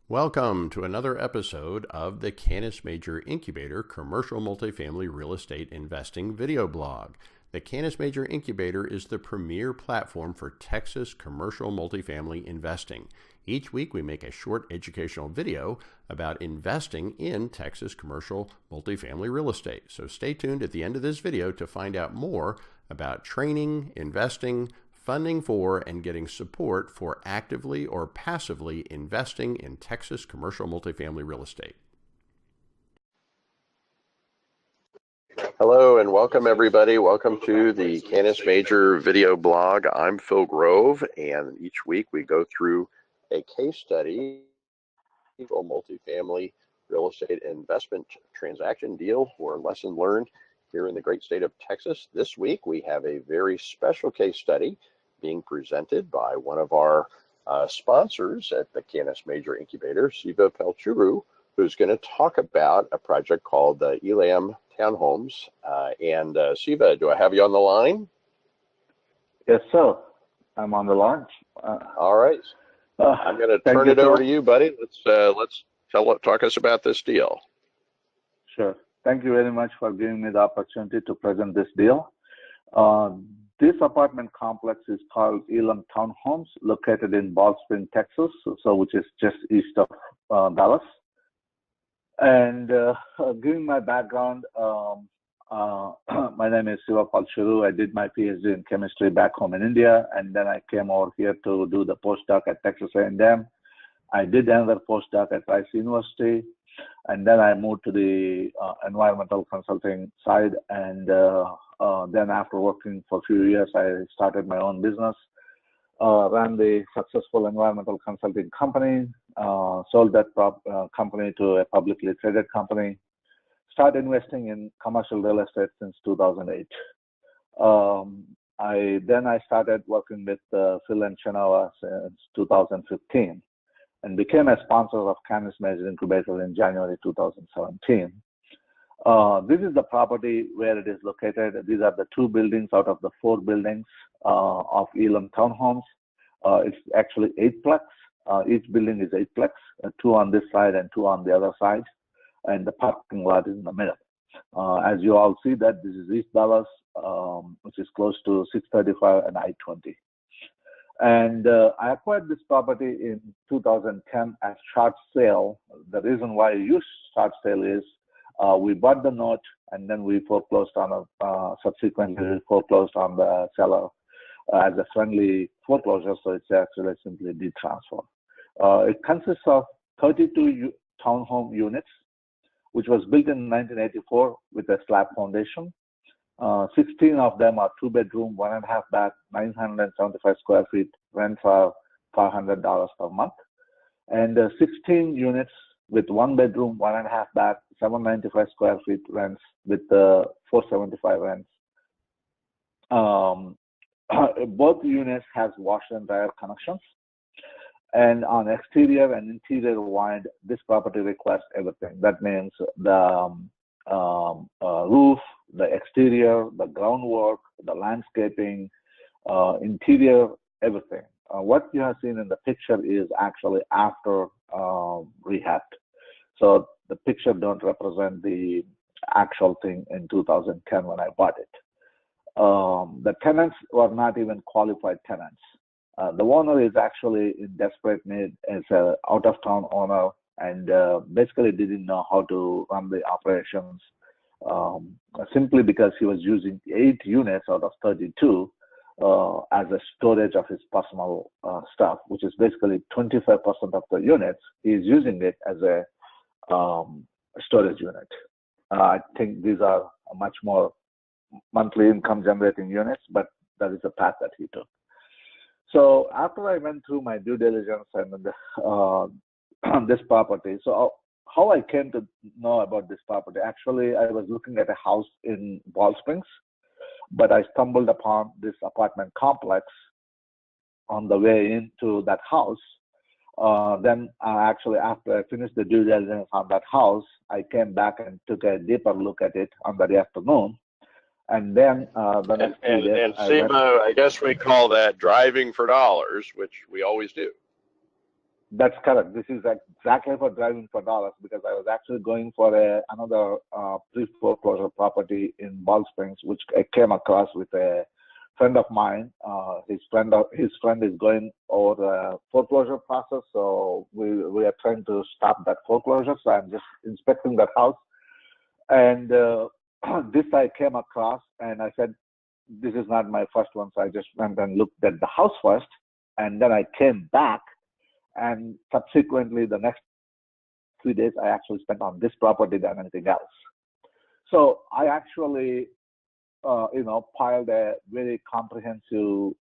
Welcome to another episode of the Canis Major Incubator Commercial Multifamily Real Estate Investing video blog. The Canis Major Incubator is the premier platform for Texas commercial multifamily investing. Each week we make a short educational video about investing in Texas commercial multifamily real estate. So stay tuned at the end of this video to find out more about training, investing, funding for, and getting support for actively or passively investing in Texas commercial multifamily real estate. Hello and welcome everybody. Welcome to the Canis Major video blog. I'm Phil Grove, and each week we go through a case study for multifamily real estate investment transaction deal or lesson learned here in the great state of Texas. This week we have a very special case study being presented by one of our sponsors at the Canis Major Incubator, Siva Pelchuru, who's going to talk about a project called the Elam Townhomes. Siva, do I have you on the line? Yes, sir. I'm on the line. All right. I'm going to turn it over to you, buddy. Let's talk us about this deal. Sure. Thank you very much for giving me the opportunity to present this deal. This apartment complex is called Elam Townhomes, located in Ball Spring, Texas, which is just east of Dallas. And giving my background, my name is Siva Pelchuru. I did my PhD in chemistry back home in India, and then I came over here to do the postdoc at Texas A&M. I did another postdoc at Rice University, and then I moved to the environmental consulting side, and then after working for a few years, I started my own business, ran the successful environmental consulting company, sold that company to a publicly traded company, started investing in commercial real estate since 2008. I started working with Phil and Chenova since 2015 and became a sponsor of Canis Major Incubator in January 2017. This is the property where it is located. These are the 2 buildings out of the 4 buildings of Elam Townhomes. It's actually 8-plex. Each building is 8-plex, 2 on this side and 2 on the other side, and the parking lot is in the middle. As you all see that this is East Dallas, which is close to 635 and I-20. And I acquired this property in 2010 at short sale. The reason why I use short sale is we bought the note and then we foreclosed on subsequently foreclosed on the seller as a friendly foreclosure, so it's actually simply deed transfer. It consists of 32 townhome units, which was built in 1984 with a slab foundation. 16 of them are 2-bedroom, 1.5 bath, 975 square feet, rent for $500 per month. And 16 units with 1-bedroom, 1.5 bath, 795 square feet rents with 475 rents. Both units has washer and dryer connections. And on exterior and interior wide, this property requires everything. That means the roof, the exterior, the groundwork, the landscaping, interior, everything. What you have seen in the picture is actually after rehab. So the picture don't represent the actual thing in 2010 when I bought it. The tenants were not even qualified tenants. The owner is actually in desperate need as an out-of-town owner, and basically didn't know how to run the operations, simply because he was using 8 units out of 32 as a storage of his personal stuff, which is basically 25% of the units. He is using it as a storage unit. I think these are much more monthly income generating units, but that is the path that he took. So after I went through my due diligence and this property, so how I came to know about this property, actually I was looking at a house in Ball Springs, but I stumbled upon this apartment complex on the way into that house. Then actually after I finished the due diligence on that house, I came back and took a deeper look at it on the afternoon. And then the next few days, Siva, I guess we call that driving for dollars, which we always do. That's correct. This is exactly for driving for dollars because I was actually going for another pre-foreclosure property in Ball Springs, which I came across with a friend of mine. His friend is going over the foreclosure process, so we are trying to stop that foreclosure. So I'm just inspecting that house, and this I came across, and I said, "This is not my first one." So I just went and looked at the house first, and then I came back. And subsequently, the next 3 days I actually spent on this property than anything else. So I actually, piled a very comprehensive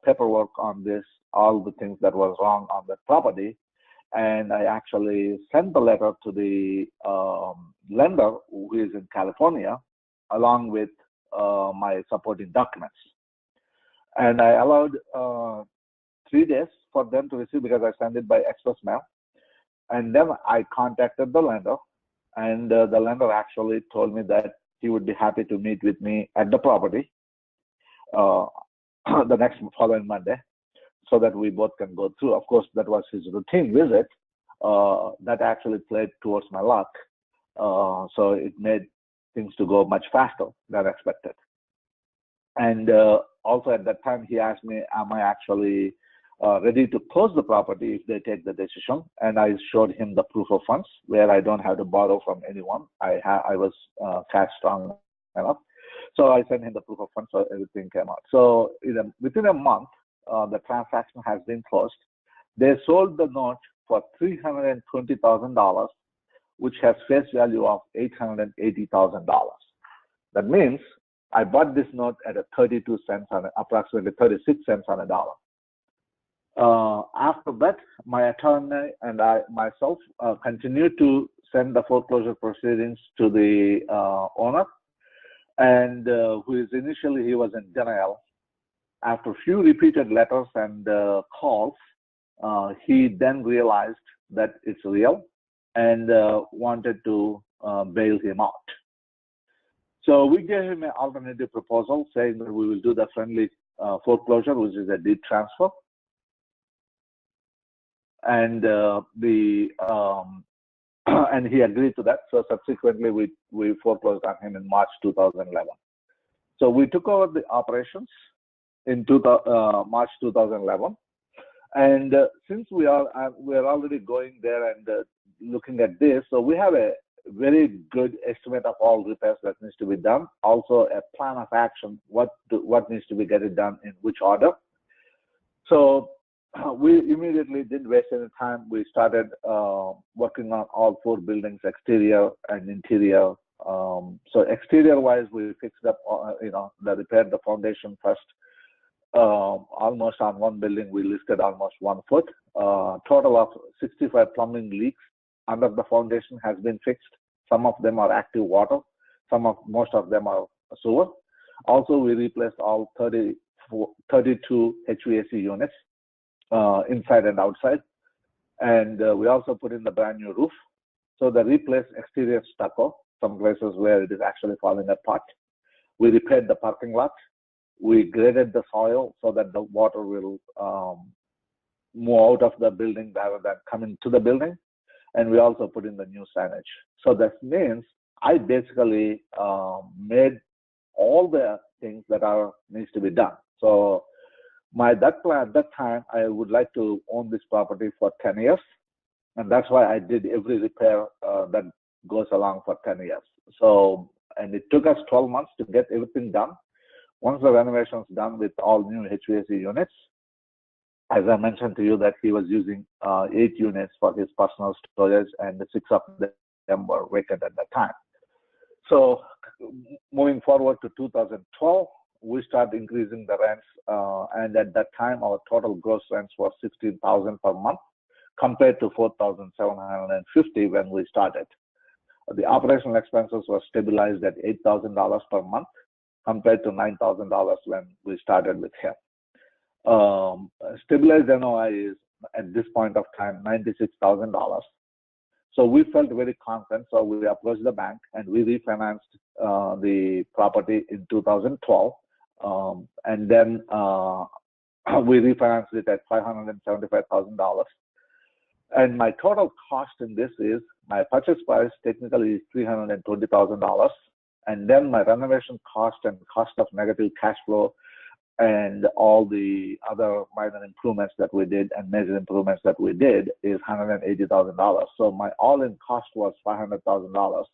paperwork on this, all the things that was wrong on that property, and I actually sent the letter to the lender who is in California, along with my supporting documents. And I allowed 3 days for them to receive because I sent it by express mail. And then I contacted the lender, and the lender actually told me that he would be happy to meet with me at the property uh, the next following Monday so that we both can go through. Of course, that was his routine visit. That actually played towards my luck. So it made things to go much faster than expected. And also at that time, he asked me, am I actually ready to close the property if they take the decision? And I showed him the proof of funds where I don't have to borrow from anyone. I was cash strong enough. So I sent him the proof of funds, so everything came out. So within a month, the transaction has been closed. They sold the note for $320,000, which has face value of $880,000. That means I bought this note at a 32 cents on approximately 36 cents on a dollar. After that, my attorney and I myself continued to send the foreclosure proceedings to the owner, and who is initially he was in denial. After a few repeated letters and calls, he then realized that it's real and wanted to bail him out. So we gave him an alternative proposal saying that we will do the friendly foreclosure, which is a deed transfer. And and he agreed to that. So subsequently, we foreclosed on him in March 2011. So we took over the operations in March 2011. And since we are already going there and looking at this, so we have a very good estimate of all repairs that needs to be done. Also, a plan of action, what needs to be getting done in which order. So we immediately didn't waste any time. We started working on all 4 buildings, exterior and interior. So exterior-wise, we fixed up, repaired the foundation first. Almost on one building, we lifted almost 1 foot. Total of 65 plumbing leaks under the foundation has been fixed. Some of them are active water. Most of them are sewer. Also, we replaced all 32 HVAC units, inside and outside. And we also put in the brand new roof. So the replaced exterior stucco, some places where it is actually falling apart. We repaired the parking lot. We graded the soil so that the water will move out of the building rather than come into the building. And we also put in the new signage. So that means I basically made all the things that needs to be done. So that plan at that time, I would like to own this property for 10 years. And that's why I did every repair that goes along for 10 years. So, and it took us 12 months to get everything done. Once the renovations done with all new HVAC units, as I mentioned to you that he was using 8 units for his personal storage and 6 of them were vacant at that time. So moving forward to 2012, we started increasing the rents, and at that time, our total gross rents were $16,000 per month compared to $4,750 when we started. The operational expenses were stabilized at $8,000 per month compared to $9,000 when we started with him. Stabilized NOI is at this point of time $96,000. So we felt very confident. So we approached the bank and we refinanced the property in 2012. And then we refinanced it at $575,000. And my total cost in this is my purchase price technically is $320,000, and then my renovation cost and cost of negative cash flow and all the other minor improvements that we did and major improvements that we did is $180,000. So my all-in cost was $500,000.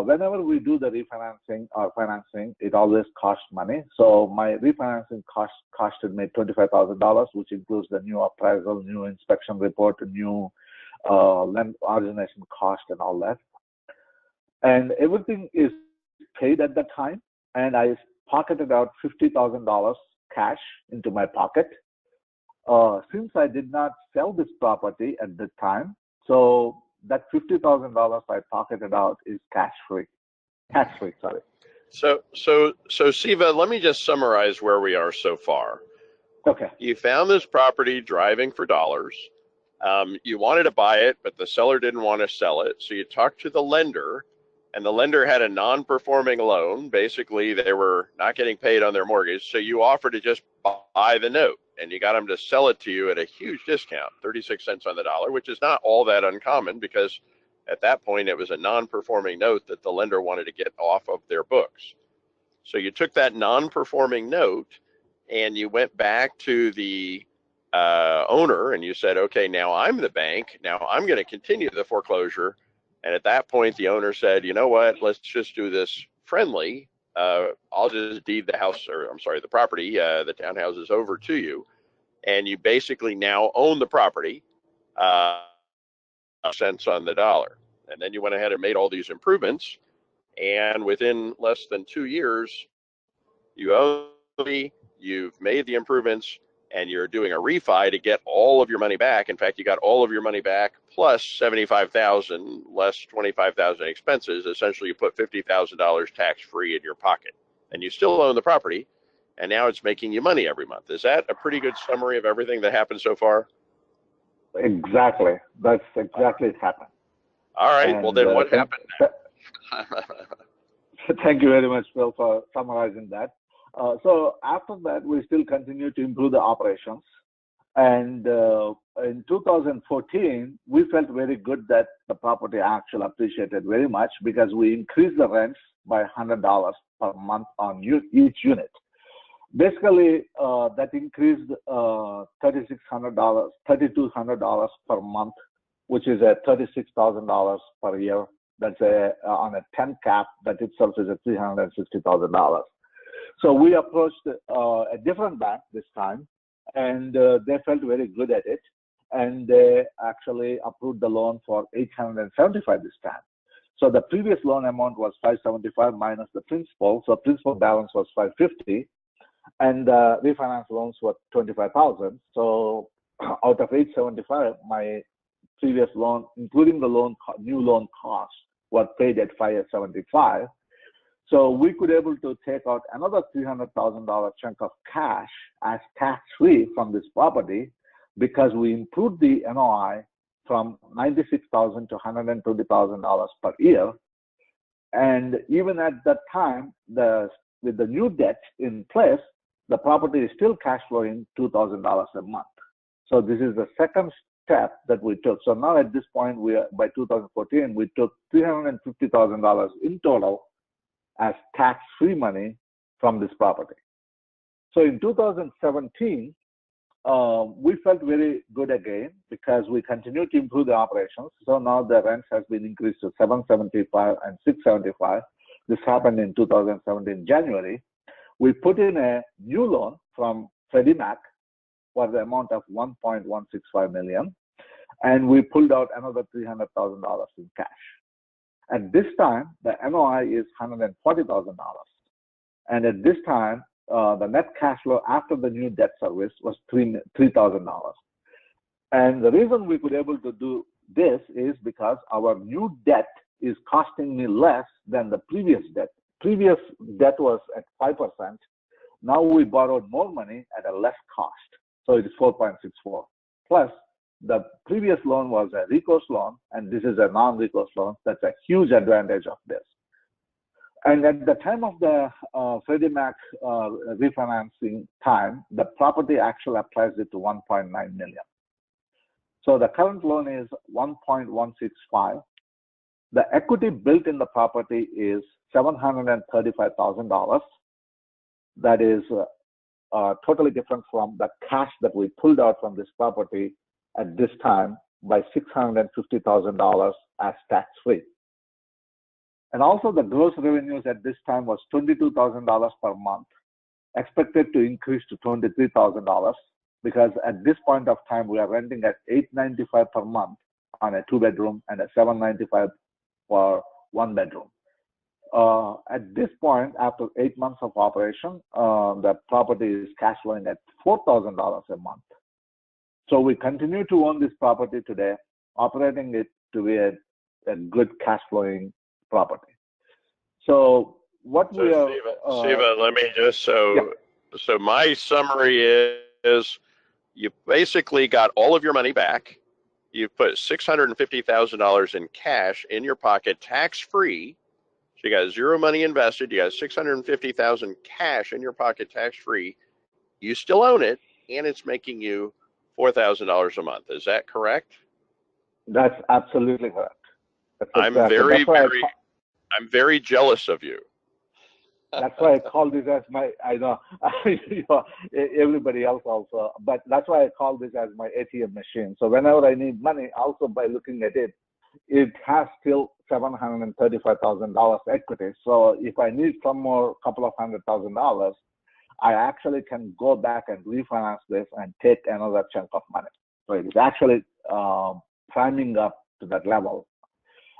Whenever we do the refinancing or financing, it always costs money. So my refinancing costed me $25,000, which includes the new appraisal, new inspection report, new land origination cost, and all that. And everything is paid at the time, and I pocketed out $50,000 cash into my pocket. Since I did not sell this property at the time, so that $50,000 I pocketed out is tax-free, sorry. So Siva, let me just summarize where we are so far. Okay. You found this property driving for dollars. You wanted to buy it, but the seller didn't want to sell it. So you talked to the lender, and the lender had a non-performing loan. Basically, they were not getting paid on their mortgage. So you offered to just buy the note, and you got them to sell it to you at a huge discount, 36 cents on the dollar, which is not all that uncommon because at that point it was a non-performing note that the lender wanted to get off of their books. So you took that non-performing note and you went back to the owner and you said, okay, now I'm the bank. Now I'm going to continue the foreclosure. And at that point, the owner said, you know what, let's just do this friendly. I'll just deed the house, or I'm sorry, the property, the townhouses over to you. And you basically now own the property, cents on the dollar. And then you went ahead and made all these improvements. And within less than 2 years, you own the, you've made the improvements, and you're doing a refi to get all of your money back. In fact, you got all of your money back plus $75,000 less $25,000 expenses. Essentially, you put $50,000 tax-free in your pocket, and you still own the property, and now it's making you money every month. Is that a pretty good summary of everything that happened so far? Exactly. That's exactly what happened. All right. Well, then what happened now? Thank you very much, Phil, for summarizing that. So after that, we still continue to improve the operations. And in 2014, we felt very good that the property actually appreciated very much because we increased the rents by $100 per month on each unit. Basically, that increased $3,200 per month, which is a $36,000 per year. That's on a 10 cap, that itself is a $360,000. So we approached a different bank this time, and they felt very good at it, and they actually approved the loan for $875 this time. So the previous loan amount was $575 minus the principal, so principal balance was $550, and the refinance loans were $25,000. So out of $875, my previous loan, including the new loan costs, was paid at $575. So we could able to take out another $300,000 chunk of cash as tax-free from this property because we improved the NOI from $96,000 to $120,000 per year. And even at that time, with the new debt in place, the property is still cash flowing $2,000 a month. So this is the second step that we took. So now at this point, by 2014, we took $350,000 in total as tax-free money from this property. So in 2017, we felt very good again because we continued to improve the operations. So now the rents has been increased to $775 and $675. This happened in 2017 January. We put in a new loan from Freddie Mac for the amount of $1.165 million, and we pulled out another $300,000 in cash. At this time, the NOI is $140,000, and at this time, the net cash flow after the new debt service was $3,000. And the reason we could able to do this is because our new debt is costing me less than the previous debt. Previous debt was at 5%. Now we borrowed more money at a less cost. So it is 4.64. Plus, the previous loan was a recourse loan, and this is a non-recourse loan. That's a huge advantage of this. And at the time of the Freddie Mac refinancing time, the property actually applies it to $1.9 million. So the current loan is 1.165. The equity built in the property is $735,000. That is totally different from the cash that we pulled out from this property at this time by $650,000 as tax-free. And also the gross revenues at this time was $22,000 per month, expected to increase to $23,000 because at this point of time we are renting at $895 per month on a 2-bedroom and a $795 for 1-bedroom. At this point, after 8 months of operation, the property is cash flowing at $4,000 a month. So we continue to own this property today, operating it to be a good cash flowing property. So what we are, Siva, let me just so my summary is you basically got all of your money back. You put $650,000 in cash in your pocket, tax free. So you got zero money invested. You got $650,000 cash in your pocket, tax free. You still own it, and it's making you $4,000 a month. Is that correct? That's absolutely correct. I'm very jealous of you. That's why I call this as my, I know, everybody else also, but that's why I call this as my ATM machine. So whenever I need money, also by looking at it, it has still $735,000 equity. So if I need some more couple of $100,000, I actually can go back and refinance this and take another chunk of money. So it's actually priming up to that level.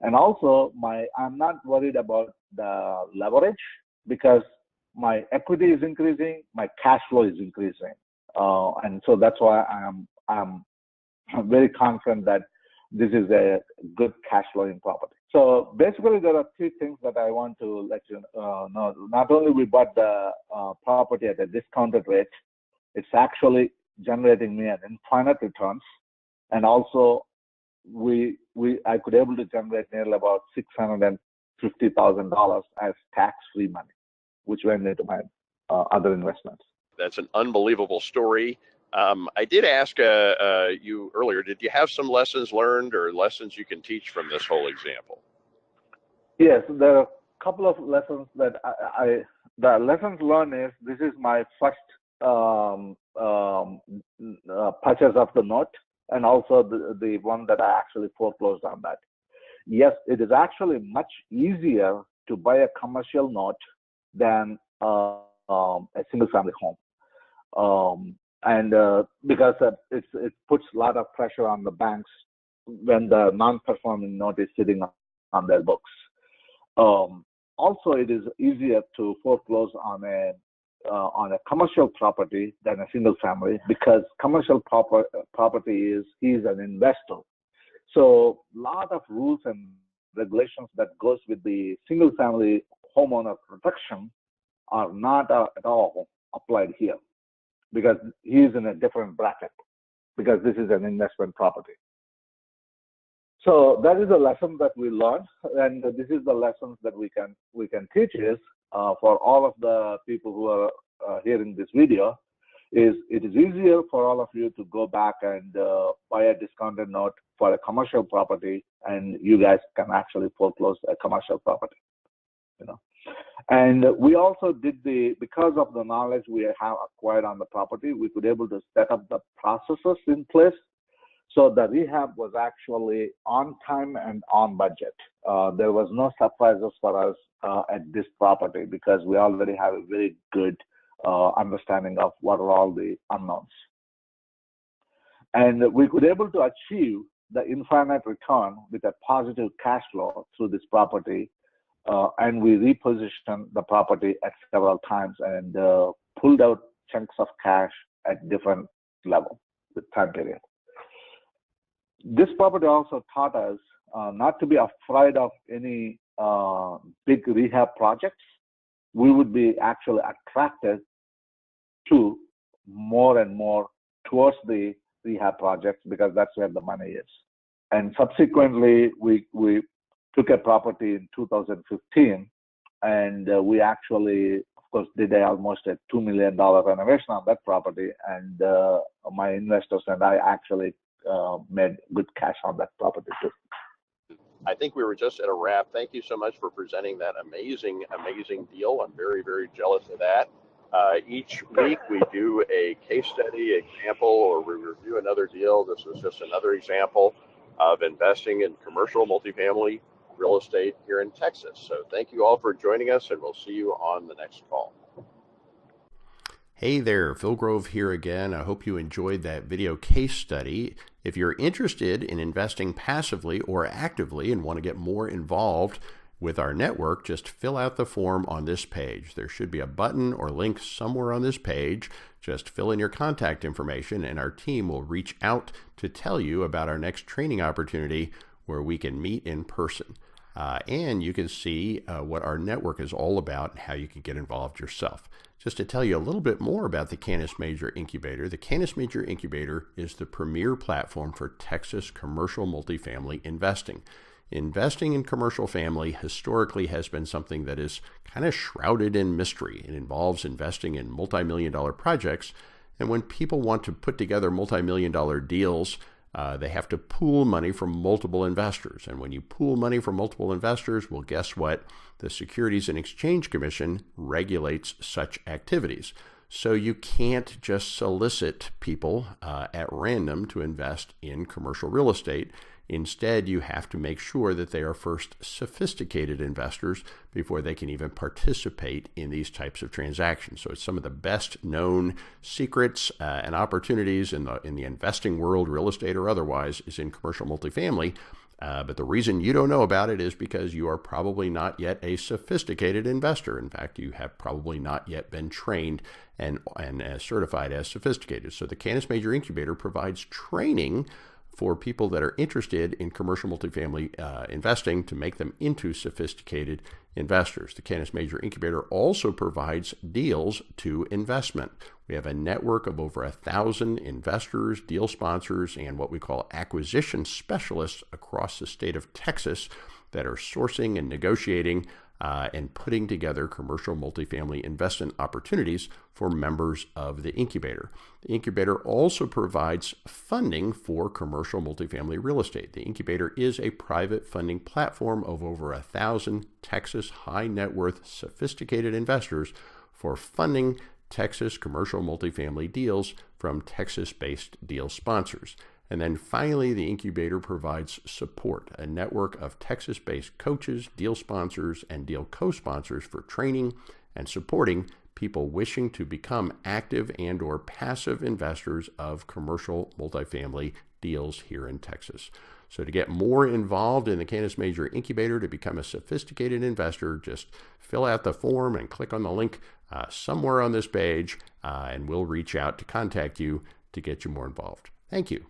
And also I'm not worried about the leverage because my equity is increasing, my cash flow is increasing. And so that's why I'm very confident that this is a good cash flowing property. So basically there are 3 things that I want to let you know. Not only we bought the property at a discounted rate, it's actually generating me an infinite returns. And also I could able to generate nearly about $650,000 as tax-free money, which went into my other investments. That's an unbelievable story. I did ask you earlier, did you have some lessons learned or lessons you can teach from this whole example? Yes, there are a couple of lessons that the lessons learned is this is my first purchase of the note, and also the one that I actually foreclosed on that. Yes, it is actually much easier to buy a commercial note than a single family home. Because it puts a lot of pressure on the banks when the non-performing note is sitting on their books. Also, it is easier to foreclose on a commercial property than a single family because commercial property he's an investor. So a lot of rules and regulations that goes with the single family homeowner protection are not at all applied here because he is in a different bracket because this is an investment property. So that is a lesson that we learned, and this is the lessons that we can teach is for all of the people who are hearing this video. Is it is easier for all of you to go back and buy a discounted note for a commercial property, and you guys can actually foreclose a commercial property, And we also did because of the knowledge we have acquired on the property, we could able to set up the processes in place. So the rehab was actually on time and on budget. There was no surprises for us at this property because we already have a very good understanding of what are all the unknowns. And we could able to achieve the infinite return with a positive cash flow through this property. And we repositioned the property at several times and pulled out chunks of cash at different levels with time period. This property also taught us not to be afraid of any big rehab projects. We would be actually attracted to more and more towards the rehab projects because that's where the money is. And subsequently, we took a property in 2015, and we actually, of course, did almost a $2 million renovation on that property. And my investors and I actually made good cash on that property too. I think we were just at a wrap. Thank you so much for presenting that amazing, amazing deal. I'm very, very jealous of that. Each week we do a case study example or we review another deal. This was just another example of investing in commercial multifamily real estate here in Texas. So thank you all for joining us, and we'll see you on the next call. Hey there, Phil Grove here again. I hope you enjoyed that video case study. If you're interested in investing passively or actively and want to get more involved with our network, just fill out the form on this page. There should be a button or link somewhere on this page. Just fill in your contact information and our team will reach out to tell you about our next training opportunity where we can meet in person. And you can see what our network is all about and how you can get involved yourself. Just to tell you a little bit more about the Canis Major Incubator, the Canis Major Incubator is the premier platform for Texas commercial multifamily investing. Investing in commercial family historically has been something that is kind of shrouded in mystery. It involves investing in multi-million-dollar projects, and when people want to put together multi-million-dollar deals, they have to pool money from multiple investors. And when you pool money from multiple investors, well, guess what? The Securities and Exchange Commission regulates such activities. So you can't just solicit people at random to invest in commercial real estate. Instead, you have to make sure that they are first sophisticated investors before they can even participate in these types of transactions. So it's some of the best known secrets and opportunities in the investing world, real estate or otherwise, is in commercial multifamily. But the reason you don't know about it is because you are probably not yet a sophisticated investor. In fact, you have probably not yet been trained and certified as sophisticated. So the Canis Major Incubator provides training for people that are interested in commercial multifamily investing to make them into sophisticated investors. The Canis Major Incubator also provides deals to investment. We have a network of over 1,000 investors, deal sponsors, and what we call acquisition specialists across the state of Texas that are sourcing and negotiating and putting together commercial multifamily investment opportunities for members of the incubator. The incubator also provides funding for commercial multifamily real estate. The incubator is a private funding platform of over 1,000 Texas high net worth sophisticated investors for funding Texas commercial multifamily deals from Texas-based deal sponsors. And then finally, the incubator provides support, a network of Texas-based coaches, deal sponsors, and deal co-sponsors for training and supporting people wishing to become active and or passive investors of commercial multifamily deals here in Texas. So to get more involved in the Canis Major Incubator, to become a sophisticated investor, just fill out the form and click on the link somewhere on this page, and we'll reach out to contact you to get you more involved. Thank you.